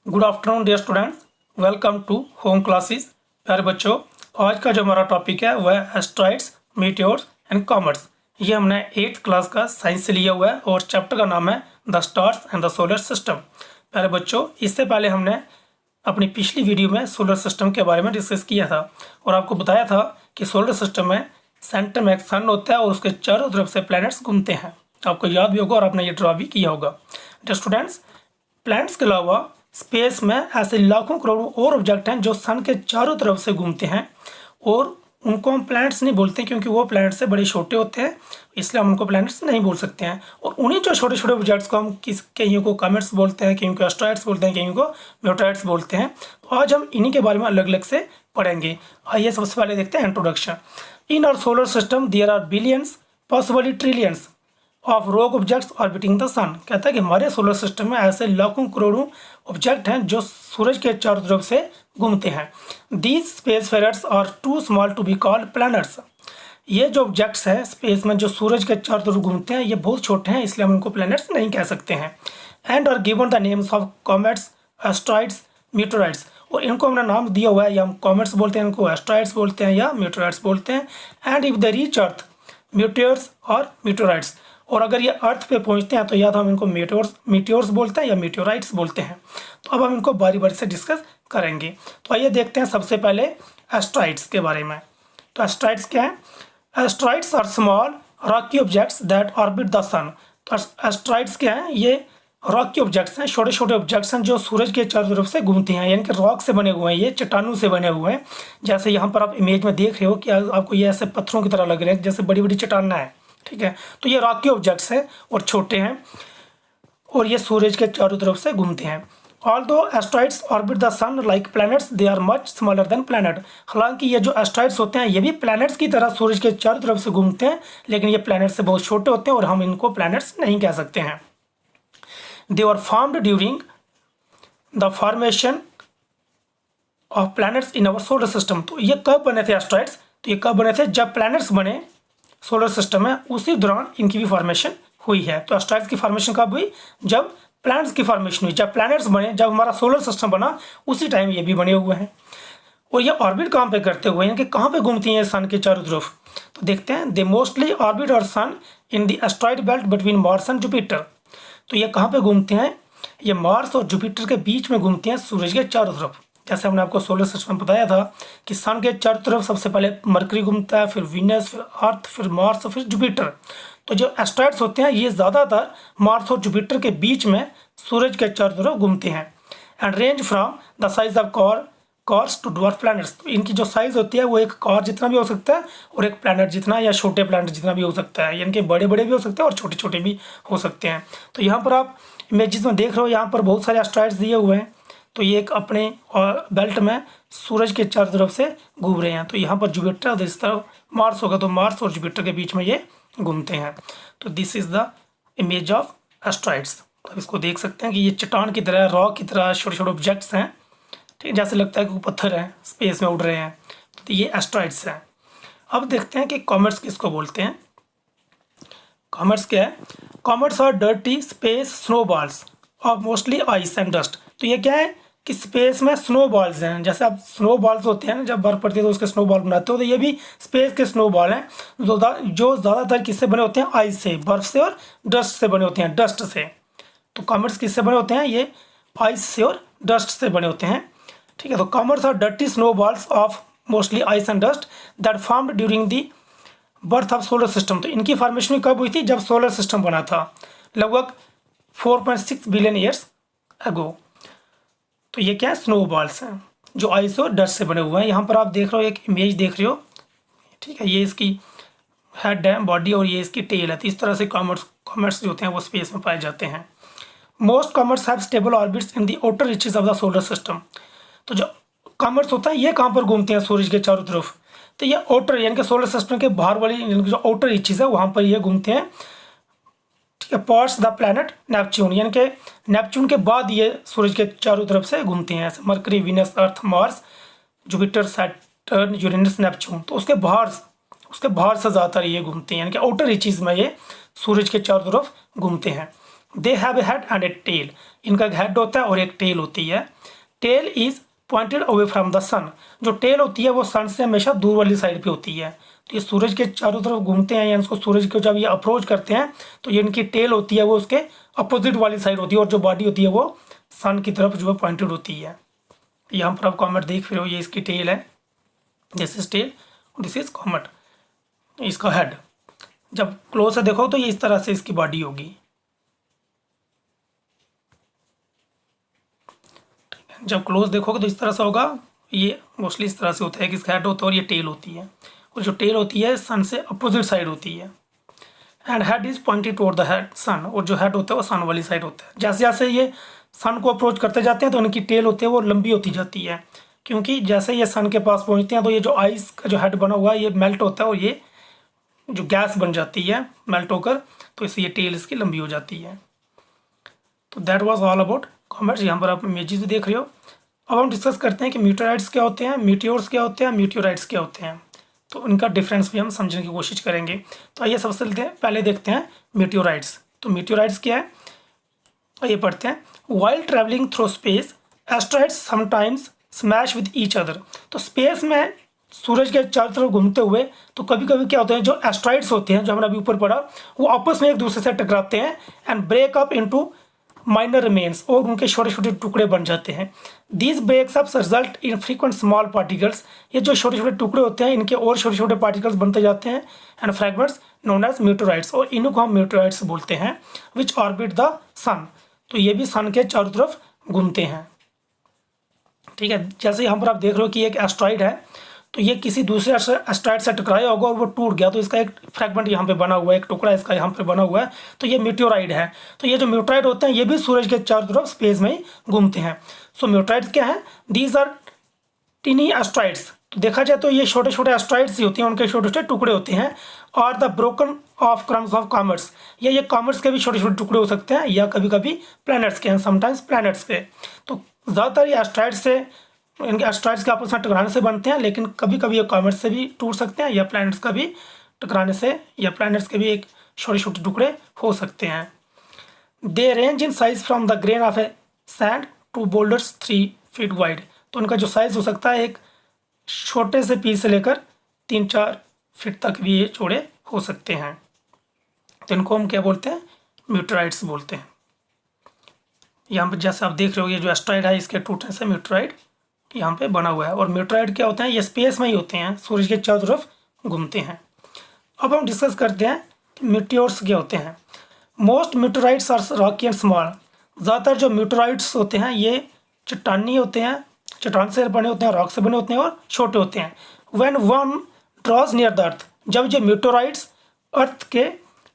Good afternoon dear students, welcome to home classes. प्यारे बच्चों, आज का जो हमारा टॉपिक है वह है एस्ट्रॉइड्स, मीटियोर्स एंड कॉमेट्स। ये हमने 8th क्लास का साइंस से लिया हुआ है और चैप्टर का नाम है the stars and the solar system. प्यारे बच्चों, इससे पहले हमने अपनी पिछली वीडियो में सोलर सिस्टम के बारे में डिस्कस किया था और आपको बताया था कि सोलर सिस्टम में सेंटर में एक सन होता है और उसके चारों तरफ से प्लैनेट्स घूमते हैं। आपको याद भी होगा और आपने ये ड्रा भी किया होगा। डियर स्टूडेंट्स, प्लैनेट्स के अलावा स्पेस में ऐसे लाखों करोड़ों और ऑब्जेक्ट हैं जो सन के चारों तरफ से घूमते हैं और उनको हम प्लैनेट्स नहीं बोलते क्योंकि वो प्लैनेट से बड़े छोटे होते हैं, इसलिए हम उनको प्लैनेट्स नहीं बोल सकते हैं। और उन्हीं जो छोटे छोटे ऑब्जेक्ट्स को हम कईयों को कॉमेट्स बोलते हैं, कईयों को एस्ट्रॉइड्स बोलते हैं, कईयों को मेटेओराइट्स बोलते हैं। तो आज हम इन्हीं के बारे में अलग अलग से पढ़ेंगे। आइए सबसे पहले देखते हैं introduction. In our solar system there are billions, possibly trillions of rock objects orbiting the sun. कहता है कि हमारे सोलर सिस्टम में ऐसे लाखों करोड़ों ऑब्जेक्ट हैं जो सूरज के चारों तरफ से घूमते हैं। These spacefarers are too small to be called planets. ये जो ऑब्जेक्ट्स हैं स्पेस में जो सूरज के चारों तरफ घूमते हैं, ये बहुत छोटे हैं, इसलिए हम उनको प्लैनेट्स नहीं कह सकते हैं। And are given the names of comets, asteroids, meteorites. और इनको हमने नाम दिया हुआ है, या हम कॉमेट्स बोलते हैं, इनको एस्ट्रॉइड्स बोलते हैं या मीटेओराइट्स बोलते हैं। And if they reach earth, meteors और मीटेओराइट्स। और अगर ये अर्थ पे पहुंचते हैं तो या तो हम इनको मीटियोर्स बोलते हैं या मीटियोराइट्स बोलते हैं। तो अब हम इनको बारी बारी से डिस्कस करेंगे। तो आइए देखते हैं सबसे पहले एस्ट्रॉइड्स के बारे में। तो एस्ट्रॉइड्स क्या है? Asteroids are small rocky objects that orbit the sun. तो एस्ट्रॉइड्स क्या है? ये रॉकी ऑब्जेक्ट्स हैं, छोटे छोटे ऑब्जेक्ट्स हैं जो सूरज के चारों तरफ से घूमते हैं, यानी कि रॉक से बने हुए हैं, ये चट्टानों से बने हुए हैं। जैसे यहाँ पर आप इमेज में देख रहे हो कि आपको ये ऐसे पत्थरों की तरह लग रहे हैं, जैसे बड़ी बड़ी चट्टाना है। ठीक है, तो ये रॉकी ऑब्जेक्ट्स हैं और छोटे हैं और ये सूरज के चारों तरफ से घूमते हैं। Although asteroids orbit the sun like planets, they are much smaller than planet. हालांकि ये जो एस्ट्रॉइड्स होते हैं ये भी प्लैनेट्स की तरह सूरज के चारों तरफ से घूमते हैं, लेकिन ये प्लैनेट से बहुत छोटे होते हैं और हम इनको प्लैनेट्स नहीं कह सकते हैं। They are formed during the formation of planets in our solar system. तो ये कब बने थे एस्ट्रॉइड्स? तो ये कब बने थे? जब प्लैनेट्स बने सोलर सिस्टम में, उसी दौरान इनकी भी फॉर्मेशन हुई है। तो एस्ट्रॉइड्स की फॉर्मेशन कब हुई? जब प्लैनेट्स की फॉर्मेशन हुई। जब प्लैनेट्स बने, जब हमारा सोलर सिस्टम बना, उसी टाइम ये भी बने हुए हैं। और ये ऑर्बिट कहाँ पे करते हुए, यानी कि कहाँ पे घूमती हैं सन के चारों तरफ? तो देखते हैं। दे mostly orbit our sun in the asteroid belt between Mars and Jupiter. तो ये कहाँ पे घूमते हैं? ये मार्स और जुपिटर के बीच में घूमती हैं सूरज के चारों तरफ। जैसे हमने आपको सोलर सिस्टम में बताया था कि सन के चारों तरफ सबसे पहले मरकरी घूमता है, फिर वीनस, फिर अर्थ, फिर मार्स और फिर जुपिटर। तो जो एस्ट्रॉइड्स होते हैं ये ज़्यादातर मार्स और जुपिटर के बीच में सूरज के चारों तरफ घूमते हैं। And range from the size of cars to dwarf planets. तो इनकी जो साइज़ होती है वो एक कॉर जितना भी हो सकता है और एक प्लैनेट जितना या छोटे प्लैनेट जितना भी हो सकता है, यानी कि बड़े बड़े भी हो सकते हैं और छोटे छोटे भी हो सकते हैं। तो यहाँ पर आप इमेजेस में देख रहे हो, यहाँ पर बहुत सारे एस्ट्रॉइड्स दिए हुए हैं। तो ये एक अपने बेल्ट में सूरज के चारों तरफ से घूम रहे हैं। तो यहाँ पर जुपिटर और इस तरफ मार्स होगा, तो मार्स और जुपिटर के बीच में ये घूमते हैं। तो this is the image of asteroids. अब इसको देख सकते हैं कि ये चट्टान की तरह, रॉक की तरह छोटे छोटे ऑब्जेक्ट्स हैं। ठीक, जैसे लगता है कि वो पत्थर हैं, स्पेस में उड़ रहे हैं। तो ये एस्ट्रॉइड्स हैं। अब देखते हैं कि कॉमेट्स किसको बोलते हैं। कॉमेट्स क्या है? Comets are dirty space snowballs of mostly ice and dust. तो ये क्या है कि स्पेस में स्नो बॉल्स हैं। जैसे आप स्नो बॉल्स होते हैं ना, जब बर्फ पड़ती है तो उसके स्नो बॉल बनाते हो, तो ये भी स्पेस के स्नो बॉल हैं जो ज़्यादातर किससे बने होते हैं? आइस से, बर्फ से और डस्ट से बने होते हैं, डस्ट से। तो कॉमेट्स किससे बने होते हैं? ये आइस से और डस्ट से बने होते हैं। ठीक है, तो comets are dirty snowballs of mostly ice and dust that formed during the birth of solar system. तो इनकी फॉर्मेशन कब हुई थी? जब सोलर सिस्टम बना था, लगभग 4.6 बिलियन ईयर्स अगो। तो ये क्या है? स्नो बॉल्स हैं जो आइस और डस्ट से बने हुए हैं। यहाँ पर आप देख रहे हो, एक इमेज देख रहे हो। ठीक है, ये इसकी हेड है, बॉडी, और ये इसकी टेल है। तो इस तरह से कॉमेट्स जो होते हैं वो स्पेस में पाए जाते हैं। Most comets have stable orbits in the outer reaches of the solar system. तो जो कॉमेट्स होता है ये कहाँ पर घूमते हैं सूरज के चारों तरफ? तो ये आउटर, यानी कि सोलर सिस्टम के बाहर वाली जो आउटर रीचेस है वहाँ पर ये घूमते हैं। पार्ट्स द प्लैनेट नेपच्यून, यानी कि नेपच्यून के बाद ये सूरज के चारों तरफ से घूमते हैं। ऐसे Mercury, Venus, Earth, Mars, Jupiter, Saturn, Uranus, Neptune. तो उसके बाहर से ज़्यादातर ये घूमते हैं, यानी कि आउटर रीचेस में ये सूरज के चारों तरफ घूमते हैं। They have a head and a tail. इनका एक हेड होता है और एक टेल होती है। Tail is pointed away from the sun. जो टेल होती है वो सन से हमेशा दूर वाली साइड पे होती है। तो ये सूरज के चारों तरफ घूमते हैं या इसको सूरज को जब ये अप्रोच करते हैं तो ये इनकी टेल होती है वो उसके अपोजिट वाली साइड होती है, और जो बॉडी होती है वो सन की तरफ जो है पॉइंटेड होती है। यहाँ पर आप कॉमेट देख रहे हो, ये इसकी टेल है, this is tail, this is comet, इसका हेड। जब क्लोज से देखो तो ये इस तरह से इसकी बॉडी होगी। जब क्लोज देखोगे तो इस तरह से होगा। ये मोस्टली इस तरह से होता है कि इसका हेड होता है और ये टेल होती है, और जो टेल होती है सन से अपोजिट साइड होती है। And head is pointed toward the head sun, और जो हेड होता है वो सन वाली साइड होता है। जैसे जैसे ये सन को अप्रोच करते जाते हैं तो इनकी टेल होती है वो लंबी होती जाती है, क्योंकि जैसे ये सन के पास पहुंचते हैं तो ये जो आइस का जो हेड बना हुआ है ये मेल्ट होता है और ये जो गैस बन जाती है मेल्ट होकर, तो इससे ये टेल इसकी लंबी हो जाती है। तो that was all about comets. यहाँ पर आप इमेजेस भी देख रहे हो। अब हम डिस्कस करते हैं कि मीटेओराइट्स क्या होते हैं, मीटियोर्स क्या होते हैं, मीटियोराइट्स क्या होते हैं। तो उनका डिफरेंस भी हम समझने की कोशिश करेंगे। तो आइए सबसे पहले देखते हैं मीटियोराइट्स। तो मीटियोराइट्स क्या है, आइए पढ़ते हैं। While travelling through space asteroids sometimes smash with each other. तो स्पेस में सूरज के चारों तरफ घूमते हुए तो कभी कभी क्या होते हैं, जो एस्ट्रॉइड्स होते हैं जो हमने अभी ऊपर पढ़ा, वो आपस में एक दूसरे से टकराते हैं and break up into minor remains, और उनके छोटे छोटे टुकड़े बन जाते हैं। These breaks ups result in frequent small particles. ये जो छोटे छोटे टुकड़े होते हैं इनके और छोटे छोटे पार्टिकल्स बनते जाते हैं एंड फ्रैगमेंट्स नोन एज मीटेओराइट्स, और इन्हीं को हम मीटेओराइट्स बोलते हैं, विच ऑर्बिट द सन। तो ये भी सन के चारों तरफ घूमते हैं। ठीक है, जैसे यहाँ पर आप देख रहे हो कि एक एस्ट्रॉइड है, तो ये किसी दूसरे एस्ट्रॉइड से टकराया होगा और वो टूट गया, तो इसका एक फ्रैगमेंट यहाँ पे बना हुआ है, एक टुकड़ा इसका यहाँ पे बना हुआ है, तो ये मीटेओराइड है। तो ये जो मीटेओराइड होते हैं ये भी सूरज के चारों तरफ स्पेस में ही घूमते हैं। सो मीटेओराइड क्या है, दीज आर टिनी एस्ट्रॉइड्स। तो देखा जाए तो ये छोटे छोटे एस्ट्रॉइड्स ही होते हैं, उनके छोटे छोटे टुकड़े होते हैं। और the broken of crumbs of comets, ये कॉमेट्स के भी छोटे छोटे टुकड़े हो सकते हैं, या कभी कभी प्लैनेट्स के हैं, समटाइम्स प्लैनेट्स के। तो ज़्यादातर ये एस्ट्रॉइड से, इनके एस्ट्रॉइड्स के आपस में टकराने से बनते हैं, लेकिन कभी कभी ये कॉमेट्स से भी टूट सकते हैं, या प्लैनेट्स का भी टकराने से, या प्लैनेट्स के भी एक छोटे छोटे टुकड़े हो सकते हैं। They range in size from the grain of a sand to boulders 3 feet wide. तो उनका जो साइज हो सकता है एक छोटे से पीस से लेकर 3-4 फीट तक भी ये चौड़े हो सकते हैं। तो इनको हम क्या बोलते हैं, मीटेओराइट्स बोलते हैं। यहाँ पर जैसे आप देख रहे हो ये जो एस्ट्रॉइड है इसके टूटने से मीटेओराइड यहाँ पे बना हुआ है। और मीटेओराइड क्या होते हैं, ये स्पेस में ही होते हैं, सूरज के चारों तरफ घूमते हैं। अब हम डिस्कस करते हैं कि मीटियोर्स क्या होते हैं। Most meteorites are rocky and small. ज़्यादातर जो मीटेओराइट्स होते हैं ये चट्टानी होते हैं, चट्टान से बने होते हैं, रॉक से बने होते हैं और छोटे होते हैं। When one draws near the earth, जब ये मीटेओराइट्स अर्थ के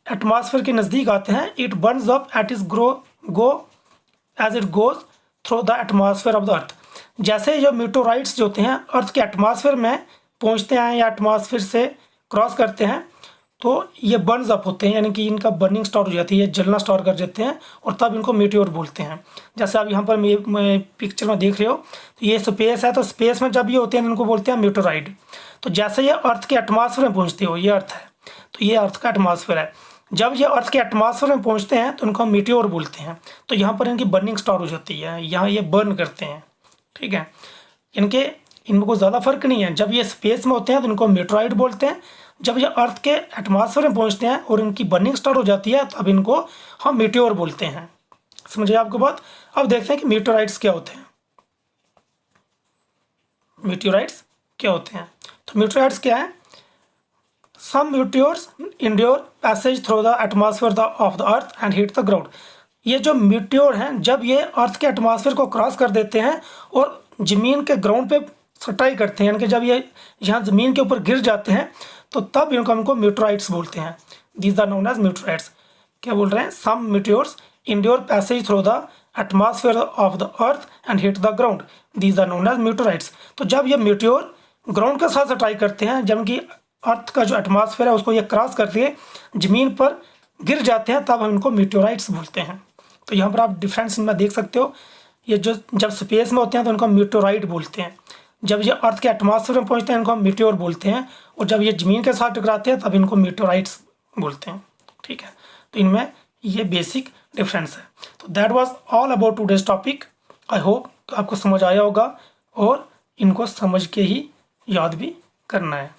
एटमॉस्फेयर के नज़दीक आते हैं, it burns up at is go as it goes through the atmosphere of the earth. जैसे जो मीटेओराइट्स जो होते हैं अर्थ के एटमॉस्फेयर में पहुंचते हैं या एटमॉस्फेयर से क्रॉस करते हैं, तो ये बर्न्स अप होते हैं, यानी कि इनका बर्निंग स्टार्ट हो जाती है, जलना स्टार्ट कर देते हैं, और तब इनको मीटियोर बोलते हैं। जैसे आप यहाँ पर पिक्चर में देख रहे हो, तो ये स्पेस है, तो स्पेस में जब ये होते हैं इनको बोलते हैं मीटेओराइड। तो जैसे ये अर्थ के एटमॉस्फेयर में पहुँचते हो, ये अर्थ है, तो ये अर्थ का एटमॉस्फेयर है, जब ये अर्थ के एटमॉस्फेयर में पहुँचते हैं तो इनको हम मीटियोर बोलते हैं। तो यहाँ पर इनकी बर्निंग स्टार्ट हो जाती है, यहाँ ये बर्न करते हैं। ठीक है, इनको ज़्यादा फर्क नहीं है। जब ये स्पेस में होते हैं तो इनको मीटेओराइड बोलते हैं, जब ये अर्थ के एटमॉस्फेयर में पहुंचते हैं और इनकी बर्निंग स्टार्ट हो जाती है तो अब इनको हम मीटियोर बोलते हैं। समझिए आपको बात। अब देखते हैं कि मीटेओराइट्स क्या होते हैं। मीटेओराइट्स क्या होते हैं, तो मीटेओराइट्स क्या है, some meteors endure passage through the atmosphere of the earth and hit the ground. ये जो मीटियोर हैं जब ये अर्थ के एटमॉस्फेयर को क्रॉस कर देते हैं और ज़मीन के ग्राउंड पे सटाई करते हैं, यानी कि जब ये यहाँ ज़मीन के ऊपर गिर जाते हैं तो तब इनको मीटेओराइट्स बोलते हैं। These are known as meteorites. क्या बोल रहे हैं, some meteors endure passage through the atmosphere of the earth and hit the ground, these are known as meteorites. तो जब ये मीटियोर ग्राउंड के साथ सटाई करते हैं, जबकि अर्थ का जो एटमॉस्फेयर है उसको ये क्रॉस करके ज़मीन पर गिर जाते हैं, तब हम इनको मीटेओराइट्स बोलते हैं। तो यहाँ पर आप डिफरेंस इनमें देख सकते हो। ये जो जब स्पेस में होते हैं तो इनको मीटेओराइड बोलते हैं, जब ये अर्थ के एटमॉस्फेयर में पहुंचते हैं इनको हम मीटियोर बोलते हैं, और जब ये ज़मीन के साथ टकराते हैं तब इनको मीटेओराइट्स बोलते हैं। ठीक है, तो इनमें ये बेसिक डिफरेंस है। तो that was all about today's topic. I hope आपको समझ आया होगा और इनको समझ के ही याद भी करना है।